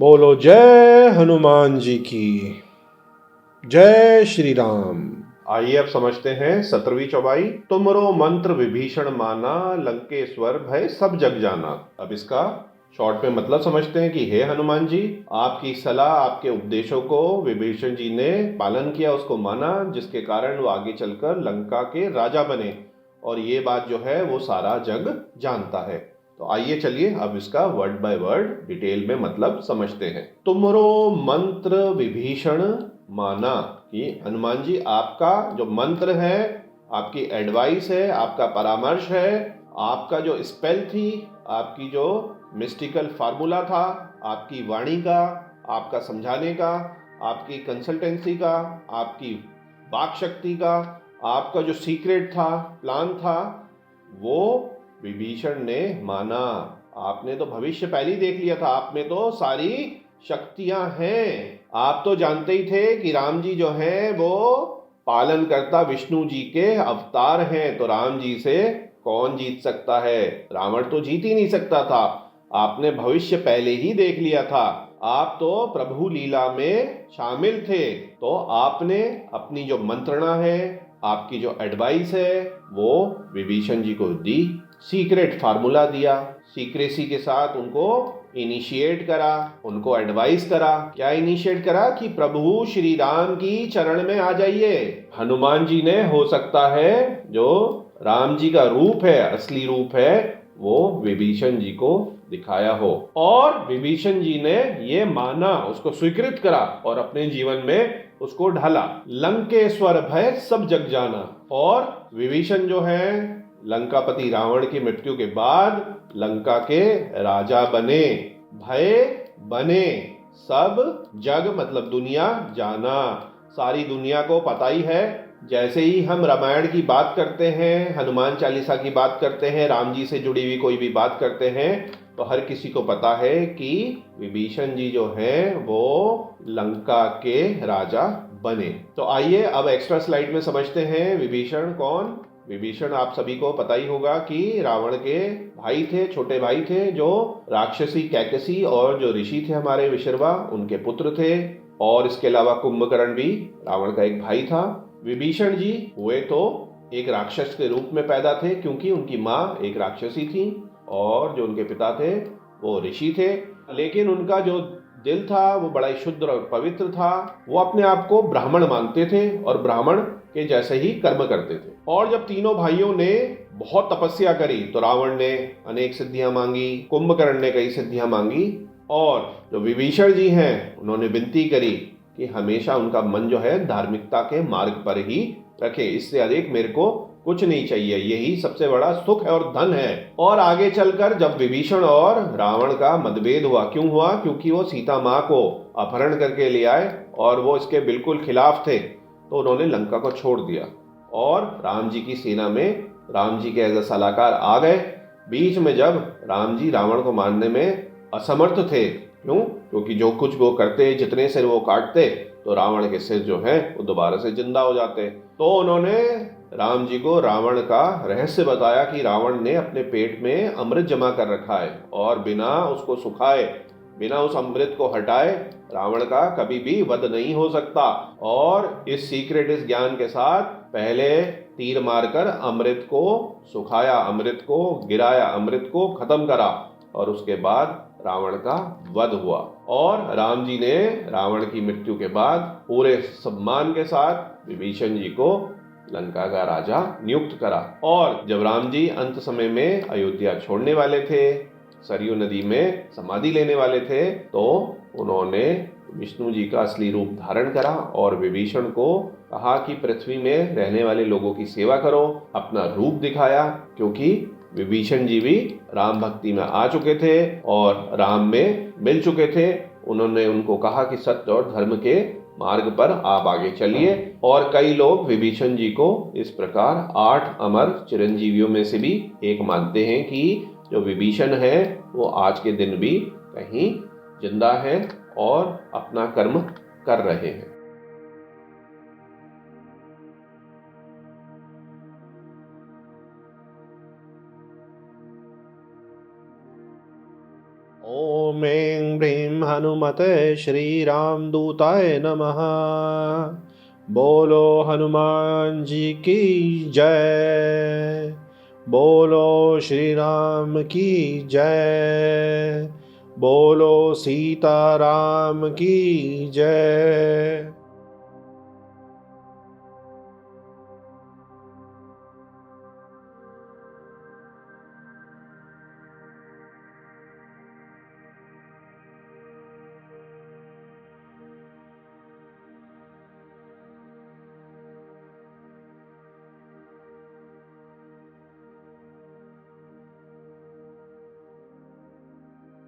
बोलो जय हनुमान जी की। जय श्री राम। आइए अब समझते हैं 17वीं चौपाई। तुमरो मंत्र विभीषण माना, लंकेश्वर भय सब जग जाना। अब इसका शॉर्ट में मतलब समझते हैं कि हे हनुमान जी, आपकी सलाह, आपके उपदेशों को विभीषण जी ने पालन किया, उसको माना, जिसके कारण वो आगे चलकर लंका के राजा बने। और ये बात जो है वो सारा जग जानता है। तो आइए चलिए अब इसका वर्ड बाय वर्ड डिटेल में मतलब समझते हैं। तुमरो मंत्र विभीषण माना, कि हनुमान जी आपका जो मंत्र है, आपकी एडवाइस है, आपका परामर्श है, आपका जो स्पेल थी, आपकी जो मिस्टिकल फार्मूला था, आपकी वाणी का, आपका समझाने का, आपकी कंसल्टेंसी का, आपकी वाक शक्ति का, आपका जो सीक्रेट था, प्लान था, वो विभीषण ने माना। आपने तो भविष्य पहले ही देख लिया था, आप में तो सारी शक्तियां हैं। आप तो जानते ही थे कि राम जी जो हैं वो पालन करता विष्णु जी के अवतार हैं, तो राम जी से कौन जीत सकता है? रावण तो जीत ही नहीं सकता था। आपने भविष्य पहले ही देख लिया था, आप तो प्रभु लीला में शामिल थे। तो आपने अपनी जो मंत्रणा है, आपकी जो एडवाइस है, वो विभीषण जी को दी, सीक्रेट फार्मूला दिया, सीक्रेसी के साथ उनको इनिशिएट करा, उनको एडवाइस करा। क्या इनिशिएट करा? कि प्रभु श्री राम की चरण में आ जाइए। हनुमान जी ने हो सकता है जो राम जी का रूप है, असली रूप है, वो विभीषण जी को दिखाया हो, और विभीषण जी ने ये माना, उसको स्वीकृत करा और अपने जीवन में उसको ढाला। लंकेश्वर भय सब जग जाना। और विभीषण जो है लंकापति रावण की मृत्यु के बाद लंका के राजा बने, भय बने, सब जग मतलब दुनिया जाना। सारी दुनिया को पता ही है। जैसे ही हम रामायण की बात करते हैं, हनुमान चालीसा की बात करते हैं, राम जी से जुड़ी हुई कोई भी बात करते हैं, तो हर किसी को पता है कि विभीषण जी जो हैं वो लंका के राजा बने। तो आइए अब एक्स्ट्रा स्लाइड में समझते हैं विभीषण कौन। विभीषण आप सभी को पता ही होगा कि रावण के भाई थे, छोटे भाई थे, जो राक्षसी कैकसी और जो ऋषि थे हमारे विशर्वा, उनके पुत्र थे। और इसके अलावा कुंभकर्ण भी रावण का एक भाई था। विभीषण जी हुए तो एक राक्षस के रूप में पैदा थे, क्योंकि उनकी माँ एक राक्षसी थी और जो उनके पिता थे वो ऋषि थे। लेकिन उनका जो दिल था वो बड़ा ही शुद्ध और पवित्र था। वो अपने आप को ब्राह्मण मानते थे और ब्राह्मण के जैसे ही कर्म करते थे। और जब तीनों भाइयों ने बहुत तपस्या करी तो रावण ने अनेक सिद्धियां मांगी, कुंभकर्ण ने कई सिद्धियां मांगी, और जो विभीषण जी हैं उन्होंने विनती करी कि हमेशा उनका मन जो है धार्मिकता के मार्ग पर ही रखे, इससे अधिक मेरे को कुछ नहीं चाहिए, यही सबसे बड़ा सुख है और धन है। और आगे चलकर जब विभीषण और रावण का मतभेद हुआ, क्यों हुआ? क्योंकि वो सीता माँ को अपहरण करके ले आए और वो इसके बिल्कुल खिलाफ थे, तो उन्होंने लंका को छोड़ दिया और राम जी की सेना में राम जी के एज अ सलाहकार आ गए। बीच में जब राम जी रावण को मारने में असमर्थ थे, क्यों? क्योंकि जो कुछ वो करते, जितने सिर वो काटते, तो रावण के सिर जो है वो दोबारा से जिंदा हो जाते। तो उन्होंने राम जी को रावण का रहस्य बताया कि रावण ने अपने पेट में अमृत जमा कर रखा है और बिना उसको सुखाए, बिना उस अमृत को हटाए रावण का कभी भी वध नहीं हो सकता। और इस सीक्रेट, इस ज्ञान के साथ पहले तीर मारकर अमृत को सुखाया, अमृत को गिराया, अमृत को खत्म करा, और उसके बाद रावण का वध हुआ। और राम जी ने रावण की मृत्यु के बाद पूरे सम्मान के साथ विभीषण जी को लंका का राजा नियुक्त करा। और जब राम जी अंत समय में अयोध्या छोड़ने वाले थे, सरयू नदी में समाधि लेने वाले थे, तो उन्होंने विष्णु जी का असली रूप धारण करा और विभीषण को कहा कि पृथ्वी में रहने वाले लोगों की सेवा करो, अपना रूप दिखाया। क्योंकि विभीषण जी भी राम भक्ति में आ चुके थे और राम में मिल चुके थे। उन्होंने उनको कहा कि सत्य और धर्म के मार्ग पर आप आगे चलिए। और कई लोग विभीषण जी को इस प्रकार 8 अमर चिरंजीवियों में से भी एक मानते हैं कि जो विभीषण है वो आज के दिन भी कहीं जिंदा है और अपना कर्म कर रहे हैं। ओम ऐं ह्रीं हनुमते श्री राम दूताय नमः। बोलो हनुमान जी की जय। बोलो श्री राम की जय। बोलो सीताराम की जय।